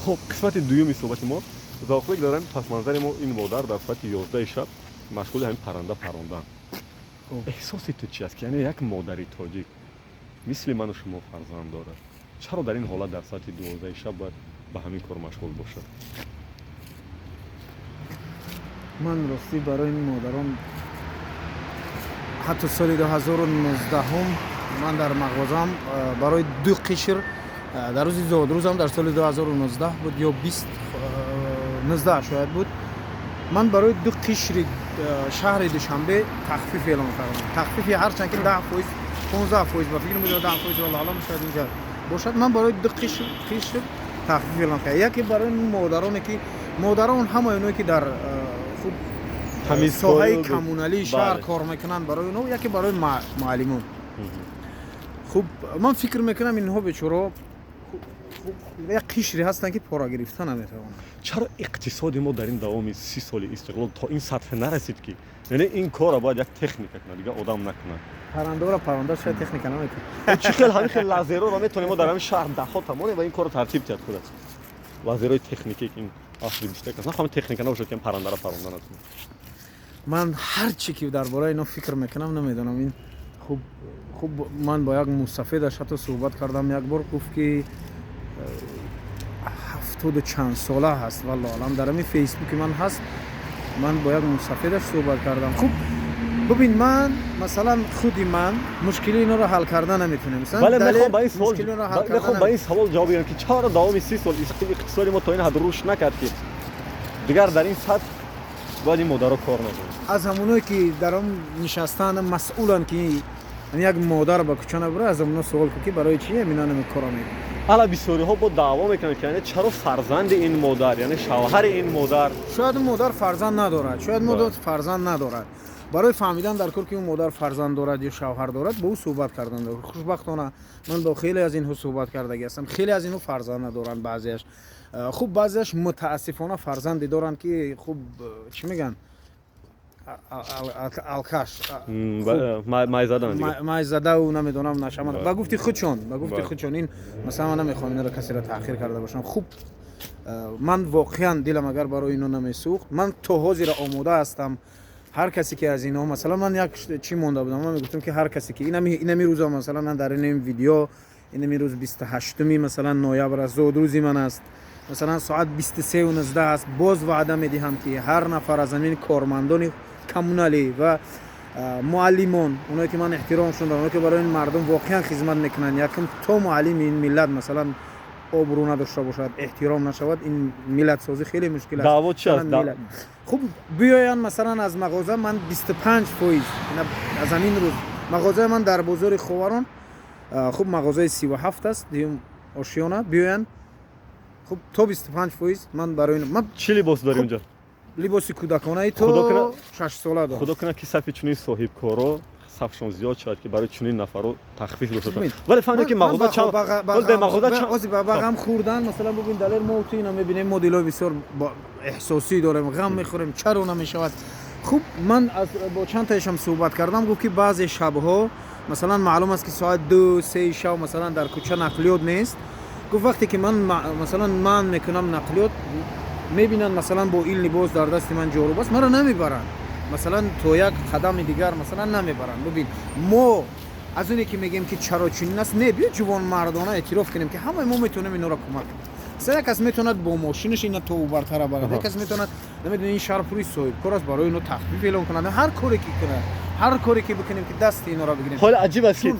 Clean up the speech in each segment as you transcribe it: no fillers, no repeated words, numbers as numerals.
خب قسمت دومی صحبت ما ذوقی دارن پس منظر ما این مادر در ساعت 11 شب مشغول همین پرنده پروندن. احساس تو چی است که یعنی یک مادری تاجیک مثل من و شما فرزند داره چرا در این حالت در ساعت 12 شب باید به همین کار مشغول باشه؟ من راستی برای این مادران حتی سال 2019 هم من در مغازم برای 2 قشر در روز زادروزم در سال 2019 بود یا 19 شاید بود من برای 2 قشر شهر دوشنبه تخفیف اعلام کردم. تخفیفی هرچند که 10% 15% با فکر می‌کنم 10% والله الان شاید اینجا باشد. من برای 2 قشر تخفیف اعلام کردم. یکی برای مادرانی که مادران همه اونایی که در خود ساحه کمونالی شهر کار میکنن برای اونها، یکی برای معلمان. خب من فکر میکنم اینها بیچاره یک قشری هستن که پارا گرفتن نمیتونن. چرا اقتصاد ما در این دوام 30 سال استقلال تا این سطح نرسید که یعنی این کار باید یک تکنیک کنه دیگه آدم نکنه؟ پرنده شاید تکنیک نمیکنه. چی خیلی لازرو رو میتونیم ما در همین شهر دهها تمام و این کارو ترتیب کرد خودت. لازرای تکنیکی این اصلی بیشتر کس نه خواهم تکنیک نباشه که پرنده را پروندن نتونه. من هر چی که درباره اینا فکر میکنم نمیدونم. این خوب من با یک مستفیدش حتی صحبت کردم یک بار گفت که 70 چند ساله هست والله الان در همین فیسبوک من هست. من با یک مستفیدش صحبت کردم. خب ببین من مثلا خودی من مشکلی اینا رو حل کردن نمیتونم. بله میخوام با این سوال جواب بدم که چرا دوام 30 سال اقتصادی ما تا این حد رشد نکرد که دیگر در این سطح باید این مادرها کار نکنه؟ از همونایی که در اون نشستن مسئولن که یک مادر با کچه نبره از همونا سوال که برای چیه اینا نمیکارا میکنن. حالا بسیاری ها با دعوا میکنن که یعنی چرا فرزند این مادر یعنی شوهر این مادر شاید مادر فرزند ندارد، شاید مادر فرزند ندارد. برای فهمیدن در کل که اون مادر فرزند دارد یا شوهر دارد با او صحبت کردن. خوشبختانه من با خیلی از اینها صحبت کرده هستم. خیلی از اینها فرزند ندارن. بعضیش خوب بعضیش متاسفانه فرزندی دارن که خوب چی میگن الکش مایزاده و نمیدونم نشامن با گفتی خودشون این مثلا من نمیخوام اینا رو کسی را تأخیر کرده باشم. خوب من واقعا دلم اگر برای اینو نمیسوخت من تا حاضر آماده هستم هر کسی که از اینا مثلا من یک چی مونده بودم من میگفتم که هر کسی که اینمی روزا مثلا من در این ویدیو اینمی روز 28 مثلا نوامبر از روزی من است مثلا ساعت 23:19 است باز وعده میدهم که هر نفر از این کارمندان کمونالی و معلمان اونایی که من احترامشون دارم اونایی که برای این مردم واقعا خدمت میکنن یکم تو معلم این ملت مثلا آبرو نداشته باشد احترام نشود این ملت سازی خیلی مشکل است. دعوا چی است؟ خب بیاین مثلا از مغازه من 25% از همین روز مغازه من در بازار خواران خب مغازه 37 است دیم آشیانه بیاین خب تو 25% من برای این من چی لباس داری اونجا؟ لباس کودکانه تو 6 ساله دارم. خدا کنه که صف چنین صاحب کارا صفشون زیاد شد که برای چنین نفرو تخفیف بشه. ولی فهمیدی که مغازه چند به مغازه چند غم خوردن مثلا ببین دلار ما تو اینا میبینیم مدل بسیار احساسی داریم غم میخوریم چرا نمیشود. خوب من از با چند تایشم صحبت کردم گفت که بعضی شبها مثلا معلوم است که ساعت 2-3 شب مثلا در کوچه نقلیات نیست. گفت وقتی که من میکنم نقلیات میبینن مثلا با این لباس در دست من جارو بس مرا نمیبرن مثلا تو یک قدم دیگر مثلا نمیبرن. ببین ما از اونی که میگیم که چرا چنین است نه بیا جوان مردانه اعتراف کنیم که همه ما میتونیم اینا را کمک کنیم. سه کس میتوند با ماشینش اینا تو برتر بره کس میتوند نمیدونی این شهر پوری صاحب کار است برای اینو تخفیف اعلام کنه هر کاری که کنه هر کاری که بکنیم که دست اینا را بگیریم. حالا عجیب است که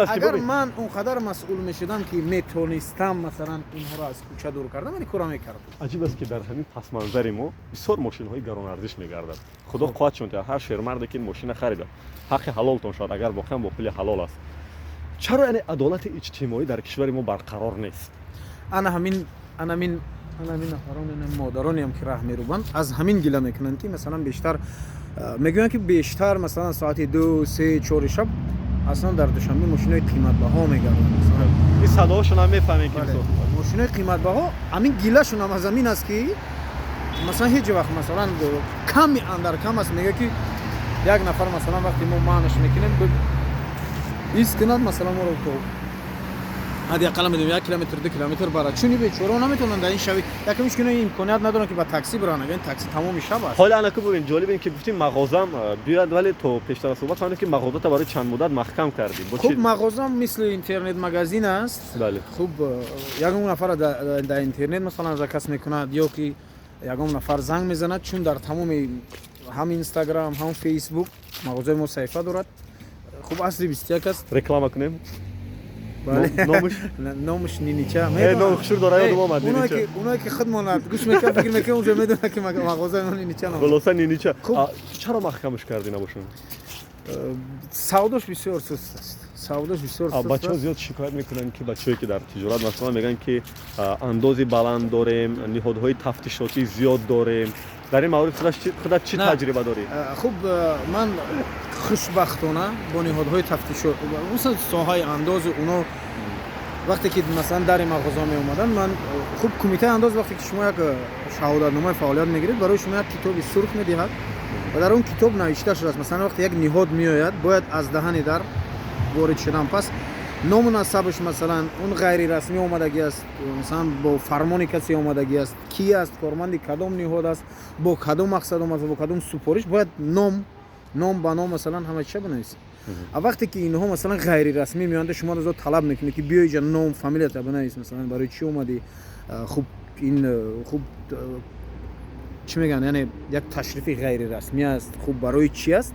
اگر من اونقدر مسئول میشدم که میتونستم مثلا اینها را از کوچه دور کردم من کارا میکردم. عجیب است که در همین پس منظر ما بسیار ماشین های گران ارزش میگردد. خدا قوت شون هر شهرمردی که این ماشین خرید حق حلالتون شد اگر واقعا با پول حلال است. چرا یعنی عدالت اجتماعی در کشور ما برقرار نیست؟ انا همین نفران مادرانی هم که راه میروند از همین گله میکنن که مثلا بیشتر میگن که بیشتر مثلا ساعت 2-3-4 شب اصلا در دوشنبه ماشینای قیمت بها میگردن مثلا این صداشون هم میفهمین که ماشینای قیمت بها همین گله شون هم از زمین است که مثلا هیچ وقت مثلا کمی اندر کم است میگه که یک نفر مثلا وقتی ما معنیش میکنیم ایست کند مثلا ما رو تو حداقل میدونم 1 کیلومتر 2 کیلومتر برای چونی به چورا نمیتونن در این شب یکی میشکنه امکانیت ندارن که با تاکسی برن اگه این تاکسی تمام شب است. حالا انا که ببین جالب این که گفتیم مغازم بیاد ولی تو پیشتر از صحبت کردیم که مغازات برای چند مدت محکم کردیم. خوب مغازم مثل اینترنت مغازین است. بله. خوب یگون نفر در اینترنت مثلا از کس میکنه یا که یگون نفر زنگ میزنه چون در تمام هم اینستاگرام هم فیسبوک مغازه ما صفحه دارد. خوب اصلی 21 است. رکلام کنیم. بله. نامش نینیچا. نام خشور داره یا دوم نینیچا. اونایی که خودمون گوش میکنه فکر میکنه اونجا میدونه که مغازه ما نینیچا نام. خلاصا نینیچا. چرا محکمش کردین نباشون؟ سوداش بسیار سست است. سوداش بسیار سست است. بچه‌ها زیاد شکایت میکنن که بچه‌ای که در تجارت مثلا میگن که اندازی بلند داریم، نهادهای تفتیشاتی زیاد داریم. در این مورد خودت چی تجربه داری؟ خوب من خوشبختانه با نهادهای تفتیشات مثلا ساحه انداز اونا وقتی که مثلا در مغازه می اومدن من خوب کمیته انداز وقتی که شما یک شهادتنامه فعالیت میگیرید برای شما یک کتابی سرخ میدهد و در اون کتاب نوشته شده است مثلا وقتی یک نهاد میآید باید از دهن در وارد شدن پس نامناسبش مثلا اون غیر رسمی اومدگی است مثلا با فرمان کسی اومدگی است کی است کارمند کدام نهاد است با کدام مقصد اومده با کدام سفارش باید نام با نام مثلا همه چی بنویسید وقتی که اینها مثلا غیر رسمی میاند شما رو طلب میکنه که بیای جان نام فامیلیت بنویس مثلا برای چی اومدی خوب این خوب چی میگن یعنی یک تشریفی غیر رسمی است خوب برای چی است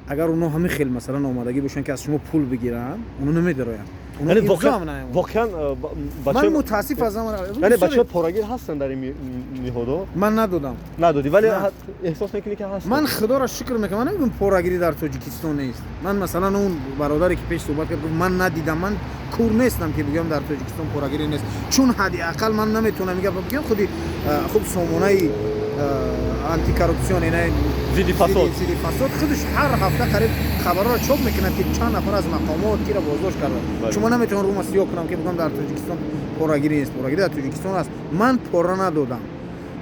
اگر اونها همین خیلی مثلا اومدگی باشن که از شما پول بگیرن اونو نمیدارن یعنی واقعا من متاسف از من یعنی بچه‌ها پراگیر هستن در این نهادا من ندادی ولی احساس میکنی که هست من خدا را شکر میکنم من نمیگم پراگیری در تاجیکستان نیست من مثلا اون برادری که پیش صحبت کرد من ندیدم من کور نیستم که بگم در تاجیکستان پراگیری نیست چون حداقل من نمیتونم بگم خودی خوب سامانه آنتی کاروپسیون اینه زیدی فساد خودش هر هفته قریب خبرها را چاپ میکنن که چند نفر از مقامات کی را بازداشت کردن شما نمیتونن رو مسیو کنم که بگم در تاجیکستان پراگیری نیست پراگیری در تاجیکستان است من پورا ندادم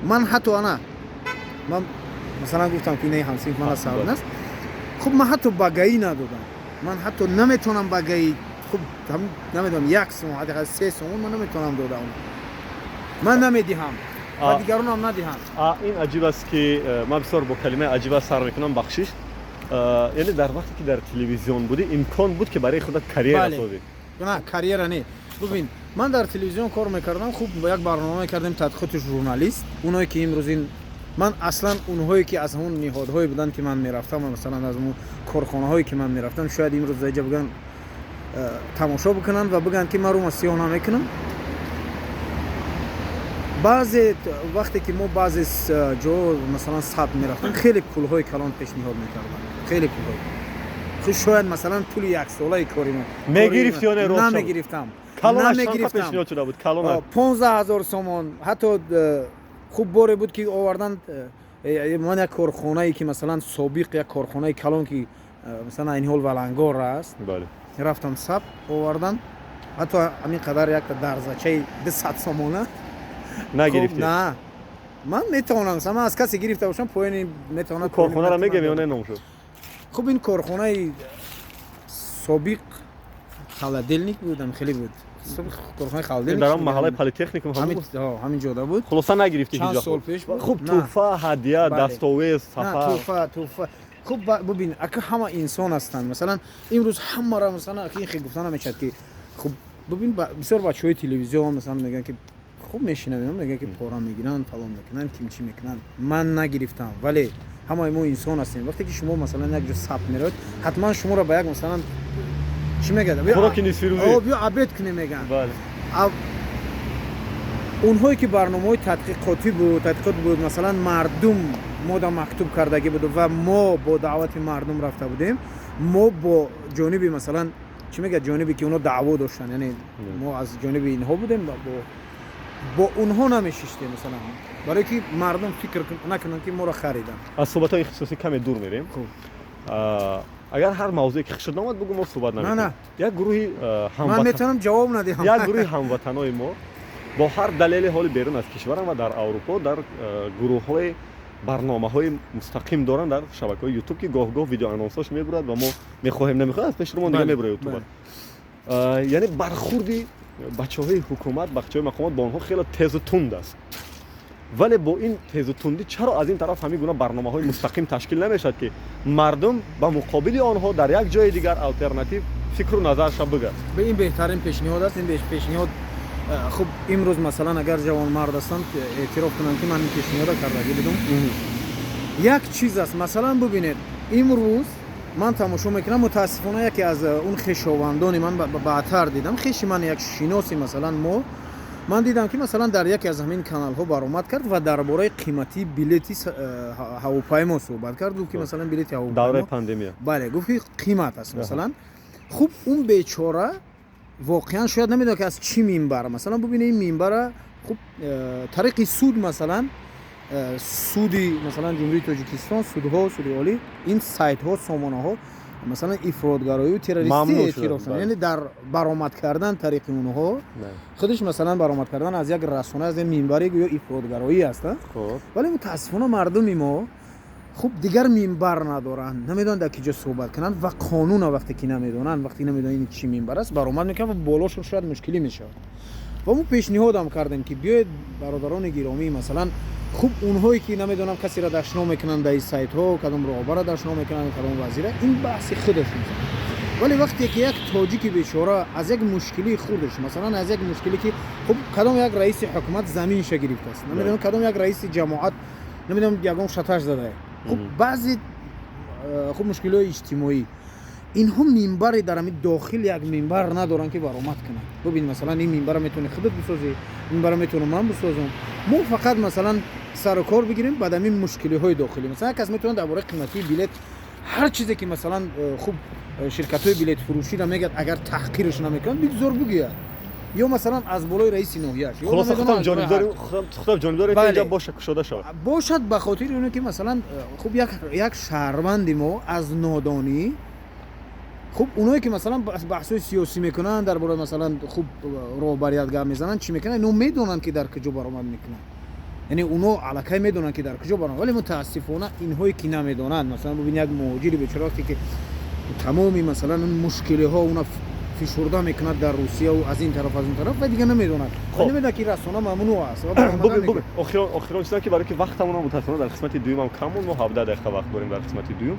من حتی من مثلا گفتم که نه همسین من سوال است خب من حتی باگایی ندادم من حتی نمیتونم باگایی خب نمیدونم 1 سوم حداقل 3 سوم من نمیتونم دادم من نمیدهم و دیگران هم ندهند این عجیب است که من بسیار با کلمه عجیب سر میکنم بخشش یعنی در وقتی که در تلویزیون بودی امکان بود که برای خودت کریر بسازی نه کریر نه ببین من در تلویزیون کار میکردم خوب با یک برنامه کردیم تحقیقات ژورنالیست اونایی که امروز من اصلا اونهایی که از اون نهادهای بودن که من میرفتم مثلا از اون کارخانه هایی که من میرفتم شاید امروز اینجا بگن تماشا بکنن و بگن که من رو مسیح نمیکنم بعضی وقتی که ما بعضی جا مثلا ثبت میرفتیم خیلی پولهای کلان پیشنهاد میکردن خیلی پولهای خب شاید مثلا پول 1 ساله کاری ما میگرفتی یا نه نمیگرفتم کلانش چند پیشنهاد شده بود کلان 15000 تومان حتی خوب باره بود که آوردن من یک کارخانه ای که مثلا سابق یک کارخانه کلان که مثلا این هول ولنگار است بله رفتم ثبت آوردن حتی همین قدر یک درزچه 200 تومانه نگرفتی نه من میتونم مثلا از کسی گرفته باشم پایین میتونم کارخانه را میگم یا نه نمیشه خب این کارخانه سابق خالدلنیک بودم خیلی بود کارخانه خالدلنیک در اون محله پلی‌تکنیک همین جاده بود خلاصا نگرفتی چند سال پیش خوب توفه هدیه دستاویز سفر توفه خب ببین اگه همه انسان هستن مثلا امروز همه را مثلا خیلی گفتن میشد که خب ببین بسیار بچهای تلویزیون مثلا میگن که خوب میشنویم میگن که پارا میگیرن فلان میکنن کیمچی میکنن من نگرفتم ولی همه ما انسان هستیم وقتی که شما مثلا یک جا ثبت میرید حتما شما را به یک مثلا چی میگن خوراک نیست روزی بیا عبید کنه میگن بله اونهایی که برنامه‌های تحقیقاتی بود مثلا مردم ما دا مکتوب کردگی بود و ما با دعوت مردم رفته بودیم ما با جانبی مثلا چی میگه جانبی که اونا دعوا داشتن یعنی ما از جانب اینها بودیم با اونها نمیشیشتیم مثلا برای که مردم فکر نکنن که ما را خریدن از صحبت‌های اختصاصی کمی دور میریم اگر هر موضوعی که خشد نامد بگو ما صحبت نمی‌کنیم نه یک گروهی من میتونم جواب ندهم یک گروهی هموطنای ما با هر دلیل حال بیرون از کشورم و در اروپا در گروه‌های برنامه‌های مستقیم دارن در شبکه‌های یوتیوب که گاه ویدیو آنونساش میبرد و ما می‌خواهیم نمی‌خواهیم از پیش رو دیگه میبره یوتیوب یعنی برخوردی бачаҳои ҳукумат, бачаҳои мақомот бо онҳо хеле тезу тунд аст. вале бо ин тезу тундӣ чаро аз ин тараф ҳамин гуна барномаҳои мустақим ташкил намешавад, ки мардум ба муқобили онҳо дар як ҷои дигар алтернатив фикру назарша бигӯяд? این بهترین پیشنهاد است. این پیشنهاد خب امروز مثلا اگر جوان مرد هستند اعتراف کنند که من این پیشنهاد کردم بدون یک چیز است. مثلا ببینید امروز من تماشا میکنم، متاسفانه یکی از اون خویشاوندان من بعدتر دیدم، خویش من یک شناسی مثلا من دیدم که مثلا در یکی از همین کانال ها برآمد کرد و درباره قیمتی بلیتی هواپیما صحبت کرد. گفت که مثلا بلیت هواپیما دوره پاندemia بله گفت که قیمت است مثلا. خب اون بیچاره واقعا شاید نمیدونه که از چی منبر، مثلا ببینه این منبر خب طریق سود، مثلا سودی مثلا جمهوری تاجیکستان، سودها، سود عالی، این سایت ها، سامانه ها مثلا افرادگرایی و تروریستی اعتراف شدن، یعنی در برآمد کردن طریق اونها خودش مثلا برآمد کردن از یک رسانه، از این منبری یا افرادگرایی است. خب ولی متاسفانه مردم ما خب دیگر منبر ندارن، نمیدونن در کجا صحبت کنن و قانون وقتی که نمیدونن، وقتی نمیدونن این چی منبر است برآمد میکنن و بالاشون شاید مشکلی میشه. و ما پیشنهادم کردیم که بیاید برادران گرامی مثلا خوب اونهایی که نمیدونن کسی را داشنا میکنن در این سایت ها، کدام رهبر را داشنا میکنن، کدام وزیر، این بحث خودشون. ولی وقتی که یک تاجیکی بیچاره از یک مشکلی خودش، مثلا از یک مشکلی که خب کدام یک رئیس حکومت زمینش گرفته است، نمیدونم کدام یک رئیس جماعت نمیدونم یگان شتش زده، خب بعضی خب مشکلات اجتماعی اینها منبری در همین داخل یک منبر ندارن که برآمد کنن. ببین مثلا این منبر میتونه خودت بسازی، منبر میتونه من بسازم، ما فقط مثلا سر و کار بگیریم بعد همین مشکلی های داخلی، مثلا کس میتونه درباره قیمتی بلیت هر چیزی که مثلا خوب شرکت های بلیت فروشی را میگه اگر تحقیرش نمیکنن بگذار بگه، یا مثلا از بالای رئیس ناحیه‌اش خلاص خودم جانبدار اینجا باشه کشاده شود باشد به خاطر اینه که مثلا خوب یک شهروند ما از نادانی، خب اونایی که مثلا بحث‌های سیاسی میکنن درباره مثلا خوب رهبریت گپ میزنن چی میکنن، اینو میدونن که در کجا برآمد میکنن، یعنی اونو علکی میدونن که در کجا برآمد. ولی متاسفانه اینهایی که نمیدونن، مثلا ببین یک مهاجری بیچاره که تمامی مثلا اون مشکلی ها اون فشرده میکنه در روسیه و از این طرف از اون طرف و دیگه نمیدونن، نمیدونن که رسانه ممنوع است. ببین آخرین چیزی که برای که وقتمون متاسفانه در قسمت دوم هم کم بود، ما 17 دقیقه وقت داریم در قسمت دوم.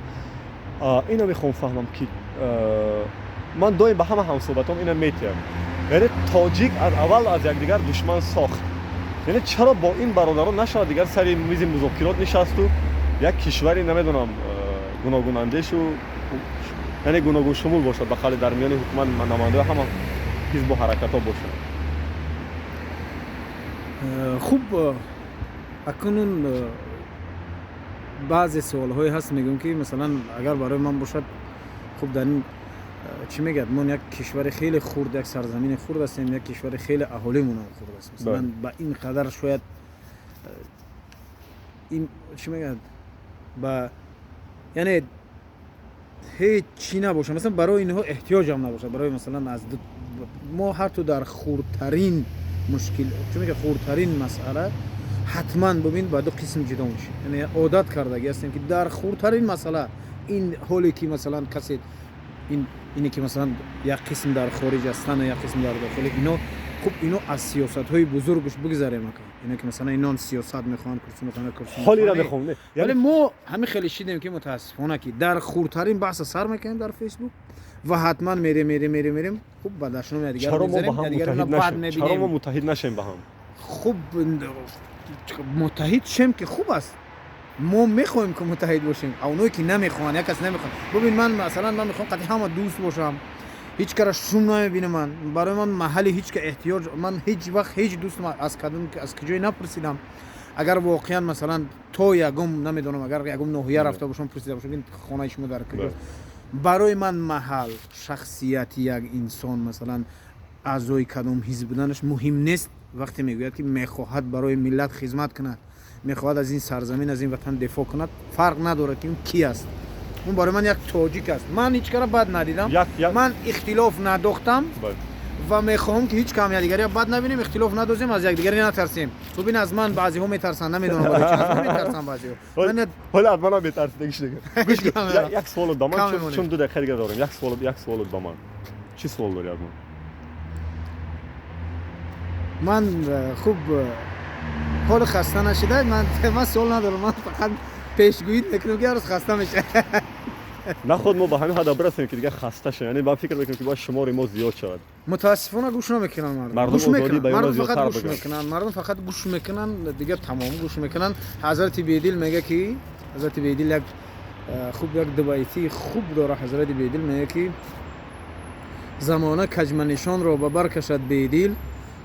اینو میخوام فهمم که من دائم به همه همصحبتام اینو میگم، یعنی تاجیک از اول از یکدیگر دشمن ساخت، یعنی چرا با این برادران نشد دیگر سر میز مذاکرات نشست و یک کشوری نمیدونم گوناگون اندیش و یعنی گوناگون شمول باشد بخاطر در میان حکومت نماینده همه حزب و حرکت ها باشد. خوب اکنون بعضی سوال های هست میگم که مثلا اگر برای من باشد خوب در این چی میگه من یک کشور خیلی خرد، یک سرزمین خرد هستیم، یک کشور خیلی اهالیمون هم خرد است، مثلا با این قدر شاید این چی میگه با یعنی هیچ چی نباشه، مثلا برای اینها احتیاج هم نباشه، برای مثلا از ما هر تو در خردترین مشکل چی میگه خردترین مسئله حتما ببین با دو قسم جدا میشه، یعنی عادت کردگی هستیم که در خردترین مسئله این حالی که مثلا کسی اینی که مثلا یک قسم در خارج هستن و یک قسم در داخل، اینا خب اینا از سیاست‌های بزرگش بگذره مکن، اینا که مثلا اینا سیاست میخوان کرسی حالی را میخوام، ولی ما همین خیلی شیدیم که متاسفانه که در خردترین بحث سر میکنیم در فیسبوک و حتما میریم خب بعدشون دیگه چرا ما با هم متحد نشیم؟ چرا ما متحد نشیم با هم؟ خب متحد شیم که خوب است، ما میخوایم که متحد باشیم، اونایی که نمیخوان، یک کس نمیخوان. ببین من مثلا من میخوام قطعا همه دوست باشم، هیچ کار شوم نمیبینه، من برای من محلی هیچ که احتیاج، من هیچ وقت هیچ دوست از کدوم از کجای نپرسیدم. اگر واقعا مثلا تو یگم نمیدونم اگر یگم نوحیه رفته باشم پرسیده باشم این خانه شما در کجا، برای من محل شخصیت یک انسان مثلا اعضای کدوم حزب بودنش مهم نیست. وقتی میگوید که میخواهد برای ملت خدمت کند، میخواهد از این سرزمین از این وطن دفاع کند، فرق نداره که اون کی است. اون برای من یک تاجیک است، من هیچ کار بد ندیدم، من اختلاف نداشتم و میخوام که هیچ کم دیگری بد نبینیم، اختلاف نداشتیم، از یک دیگری نترسیم. ببین از من بعضی ها میترسن، نمیدونم برای چی از من میترسن بعضی ها. من حالا از من میترسید دیگه یک سوال دارم چون 2 دقیقه دیگه داریم. یک سوال با من. چی سوال داری از من؟ من خوب حال خسته نشده. من سوال ندارم، من فقط پیشگویی میکنم که هر روز خسته میشه. نه خود ما به همین هدف برسیم که دیگه خسته شیم. یعنی با فکر میکنیم که با شمار ما زیاد شود. متاسفانه گوش نمیکنن مردم. گوش میکنن. مردم فقط گوش میکنن. مردم فقط گوش میکنن دیگه تمام گوش میکنن. حضرت بیدل میگه که حضرت بیدل یک خوب یک دوایتی خوب داره. حضرت بیدل میگه که زمانه کجمنشان را به برکشد بیدل،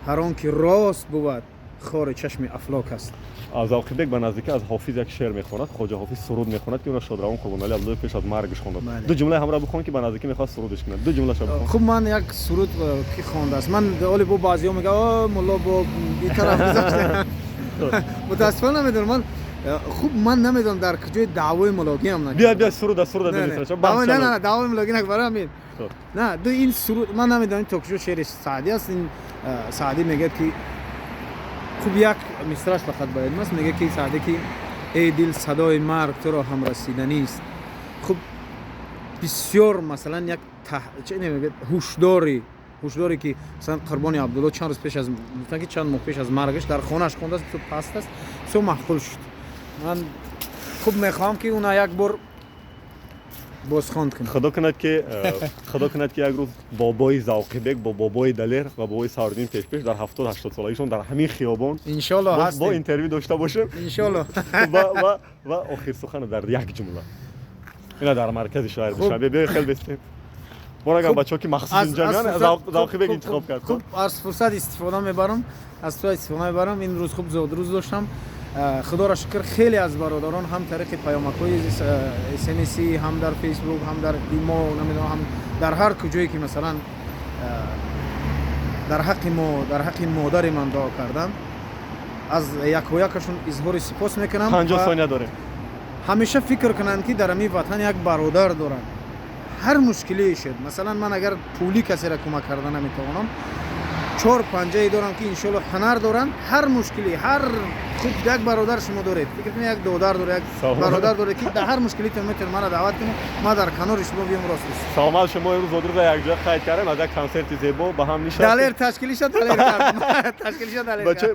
هر آن که راست بود خار چشم افلاک است. از عاقبت به نزدیکی از حافظ یک شعر میخواند. خواجه حافظ سرود میخواند که اون شادروان قربان علی عبدالله پیش از مرگش خواند. دو جمله همراه بخون که به نزدیکی میخواست سرودش کنه. دو جمله شب. خب من یک سرود کی خوانده است. من اولی با بعضیا میگه مولا با این طرف گذاشته. متاسفانه نمیدونم. من خوب من نمیدونم در کجای دعوای ملاگی هم نکنم. بیا سرود بنویسم. نه دعوای ملاگی نکنم همین. نه دو این سرود من نمیدونم تو کجا شعر سعدی است. این سعدی میگه که خوب یک مصرعش فقط باید ماست. میگه که سعدی که ای دل صدای مرگ تو را هم رسیدنی است. خوب بسیار مثلا یک چه نمیگه هوشداری که مثلا قربانی عبدالله چند روز پیش از که چند ماه پیش از مرگش در خانه‌اش خونده است، تو پست است، سو محفول شد. من خوب میخوام که اونا یک بار بازخواند کنم. خدا کند که یک روز بابای ذوقی با بابای دلیر و بابای ساردین پیش در 70-80 سالگیشون در همین خیابان ان شاء الله هست با اینترویو داشته باشیم ان شاء الله. و آخر سخن در یک جمله اینا در مرکز شهر بشه. بیا خیلی بستیم. برای بچه‌ها که مخصوص اینجا میان ذوقی بگ انتخاب کرد. خوب از فرصت استفاده میبرم. این روز خوب زود روز داشتم. خدا را شکر خیلی از برادران هم طریق پیامک‌های SMS هم در فیسبوک هم در ایمو نمیدونم هم در هر کجایی که مثلا در حق مادر من دعا کردن، از یک و یکشون اظهار سپاس میکنم. 50 ثانیه داریم. همیشه فکر کنند که در این وطن یک برادر دارن. هر مشکلی شد مثلا من اگر پولی کسی را کمک کردن نمیتونم، 4-5 دارم که انشالله هنر دارن. هر مشکلی هر خود یک برادر شما دارید، فکر کنید یک دودر داره، یک برادر داره که در هر مشکلی تو میتونید مرا دعوت کنید، ما در کنار شما بیام راست است. سلام شما امروز زود روز یک جا قید کردیم از یک کنسرت زیبا با هم نشستیم. دلیر تشکیل شد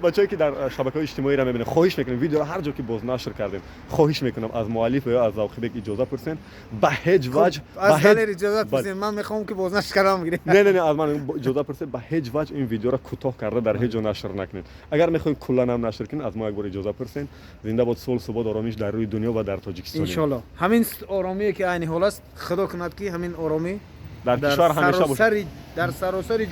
بچه‌ای که در شبکه‌های اجتماعی را میبینن خواهش میکنم ویدیو رو هر جا که باز نشر کردیم خواهش میکنم از مؤلف یا از ذوقی بگ اجازه پرسین به هیچ وجه از دلیر اجازه پرسین. من میخوام که باز نشر کردم بگیرید. نه از من اجازه پرسین به هیچ وجه این ویدیو را کوتاه کرده در هیچ جا نشر نکنید. اگر میخواین کلا هم نشر کنین از ما یک بار اجازه پرسین. زنده باد صلح و آرامش در روی دنیا و در تاجیکستان ان شاء الله. همین آرامی که عین حال است خدا کند که همین آرامی در کشور همیشه باشه. در سراسر